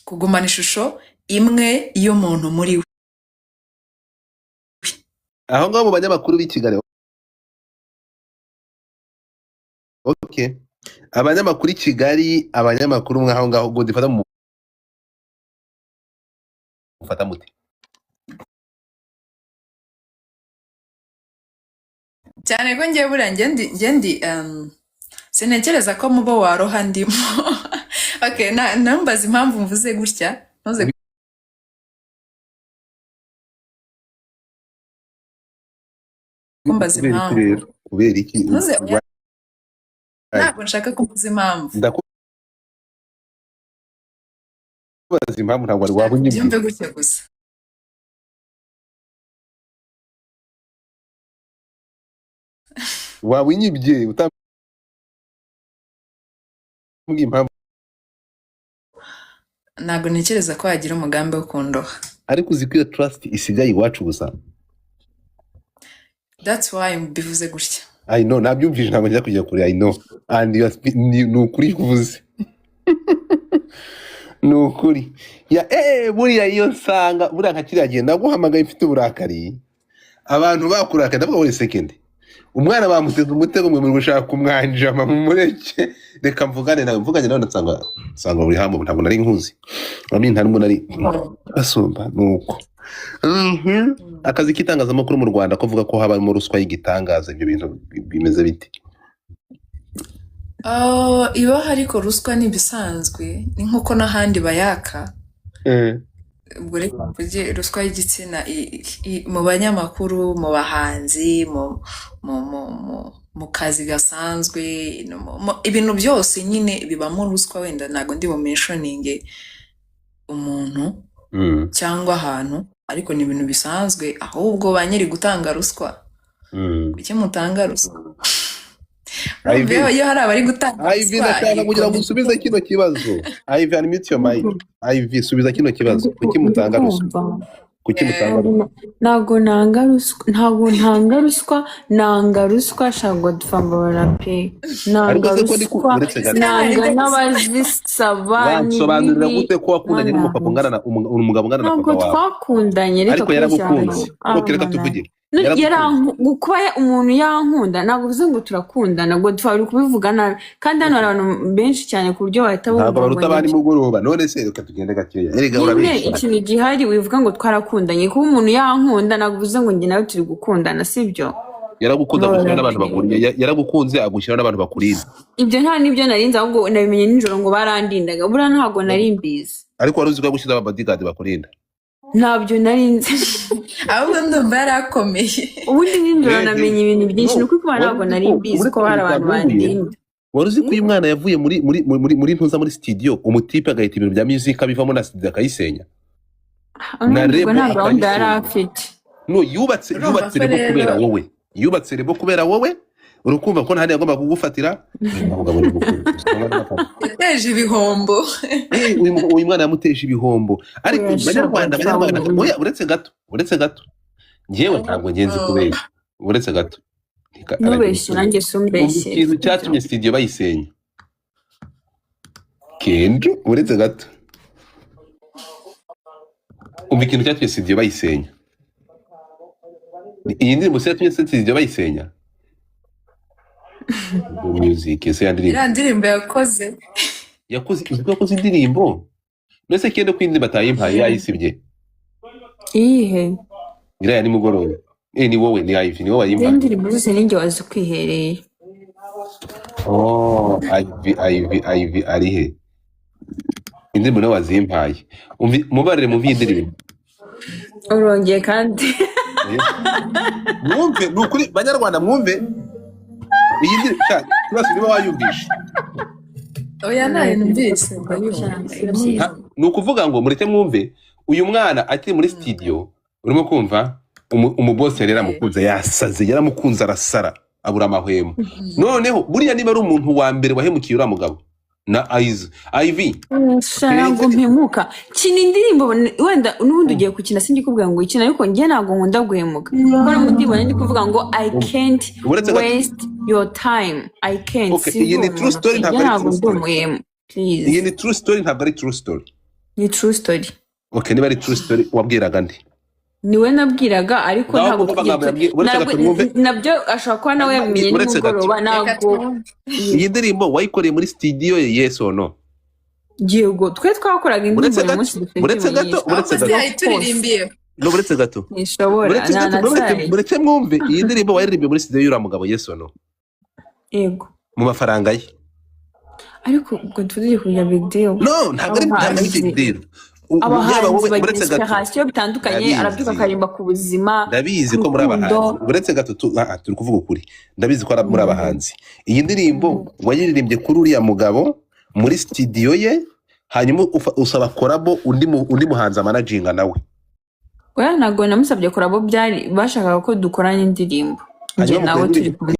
kugumana ishusho imwe y'umuntu muri we. aho ngaho mu banyamakuru b'i Kigali. Okay, abanyamakuru i Kigali, abanyamakuru mwaho ngaho ngo difata mu mufata muti cyane ko ngiye buriya ngendi sintekereza ko mubo waroha ndimo. Okay, nambaza impamvu mvuze gutya ntuze kumbaza impamvu kubera iki ntabwo nshaka kumbaza impamvu ndakubaza impamvu ntabwo wari waba unyibye byumve gutya gusa. waba unyibye utambwiye impamvu. Ntabwo ntekereza ko wagira umugambi wo kundoha, ariko uzi ko iyo trust isigaye iwacu gusa. that's why mbivuze gutya. I know, nabyumvise ntabwo njya kujya kure. I know, and ni ukuri kuvuze. Ni ukuri ya buriya iyo nsanga buriya nka kiriya gihe naguhamagaye mfite uburakari, abantu bakurakaye ndavuga buri second umwana bamuteze umutego mwe muri gushaka kumwanjama mu mureke, reka mvugane nawe nsanga buri hamwe ntabwo nari nkuzi ntarimo nari asumba. Nuko akazi k'itangazamakuru mu Rwanda ko vuga ko habamo ruswa y'igitangaza, ibyo bintu bimeze bite? Iba hariko ruswa n'ibisanzwe, ni nkuko n'ahandi bayaka. Ubwo reka mvuge ruswa y'igitsina mu banyamakuru, mu bahanzi, mu kazi gasanzwe, ibintu byose nyine bibamo ruswa. Wenda ntabwo ndi bumentioninge umuntu cyangwa ahantu, ariko ni ibintu bisanzwe. Ahubwo ba nyiri gutanga ruswa, kuki mutanga ruswa? Iyo hari abari gutanga Ivy, ndashaka kugira ngo usubize kino kibazo. Ivy, unmute your mic. Ivy, subiza kino kibazo. Kuki mutanga ruswa? Kuki mutanga ruswa? Ntabwo ntanga ruswa, nanga ruswa shangwa dufambara pe. Nanga ruswa, nanga n'abazisaba. Nsobanurira gute ko wakundanye n'umupapa ungana umugabo ungana na papa wawe? Ntabwo twakundanye, reka ariko yaragukunze. Reka tuvuge. Kuba umuntu yankunda ntabwo bivuze ngo turakundana, ntabwo twari kubivuga nabi, kandi hano hari abantu benshi cyane ku buryo bahita bumva ngo baruta bari mugoroba. None se reka tugende gakeya. Erega urabeshya. Ikintu gihari wivuga ngo twarakundanye, kuba umuntu yankunda ntabwo bivuze ngo njye nawe turi gukundana, sibyo? Yaragukunze agushyira n'abantu bakuriye, yaragukunze agushyira n'abantu bakuriye. Ibyo nta nibyo narinze, ahubwo nabimenye nijoro ngo barandindaga, buriya ntabwo nari mbizi. Ariko wari uzi ko agushyira bodyguard bakurinda? Ntabyo narinze. Ahubwo ndumva yarakomeye. Ubundi nijoro namenye ibintu byinshi, nuko kuba ntabwo nari mbizi ko hari abantu bandinda. Wari uzi ko uyu mwana yavuye muri ntuza muri studio, umutipe agahita ibintu bya music bivamo na studio akayisenya? Na rebo ntabwo yari afite. No, yubatse rebo kubera wowe. Yubatse rebo kubera wowe. Urukumva ko ntari yagomba kugufatira. Yateje ibihombo. Uyu mwana yamuteje ibihombo. Ariko Banyarwanda oya, uretse gato. Ngewe ntabwo ngenzi kubera. Uretse gato. Nubeshye nanjye sumbeshye. Ikintu cyatumye studio bayisenya. Kendo uretse gato. Ikintu cyatumye studio bayisenya. Iyi ndirimbo se yatumye studio bayisenya? Music ese indirimbo yakoze indirimbo. Mbese kende ko indi batayimpaye yayisibye. Iyihe? Iriya ni mugoroba. Ni wowe, ni Ivy, ni wowe wayimpaye. Indirimbo zose ninjye wazi kwihereye. Ivy ari he? Indirimbo nawe wazimpaye. Mubarire mu indirimbo. Urongeye kandi. Mwumve, nukuri Banyarwanda mwumve. Iyi ndirimbo cyose niba wayumvisha. Oya nayo numvise. Ni ukuvuga ngo mureke mwumve, uyu mwana akiri muri studio urimo kumva umuboss yari yaramukunze, yasaze, yaramukunze arasara abura amahwemo. Noneho buriya niba ari umuntu wa mbere wahemukiye uriya mugabo na Ivy. Ntabwo mpemuka. Kina indirimbo wenda n'ubundi ugiye gukina singikubwira ngo ikina, ariko njye ntabwo nkunda guhemuka. Kuko mudibona ndi kuvuga ngo I can't waste your time. I can't. Okay, iyi ni true story, ntabwo ari true story. Please. Iyi ni true story, ntabwo ari true story. ni true story. Okay, niba ari true story wabwiraga ndi Niwe nabwiraga ariko ntabwo nabyo ashobora kuba nawe yamenye nimugoroba ntabwo. Iyi ndirimbo wayikoreye muri studio ye, yes or no? Yego twe twakoraga indirimbo uyu munsi uretse gato no uretse gato uretse mwumve iyi ndirimbo wayiririmbiye muri studio y'ura mugabo, yes or no? Yego mu mafaranga ye. Ariko ubwo tugiye kugira big deal. No, ntabwo ari big deal. Abahanzi bagira inspiration bitandukanye, arabyuka akarimba ku buzima. Ndabizi ko muri abahanzi uretse gato turi kuvuga ukuri, ndabizi ko muri abahanzi. Iyi ndirimbo wayiririmbye kuri uriya mugabo muri studio ye, hanyuma usaba korabo undi muhanzi managinga nawe. Oya ntago namusabye korabo, byari bashakaga ko dukorana indirimbo nje nawe turi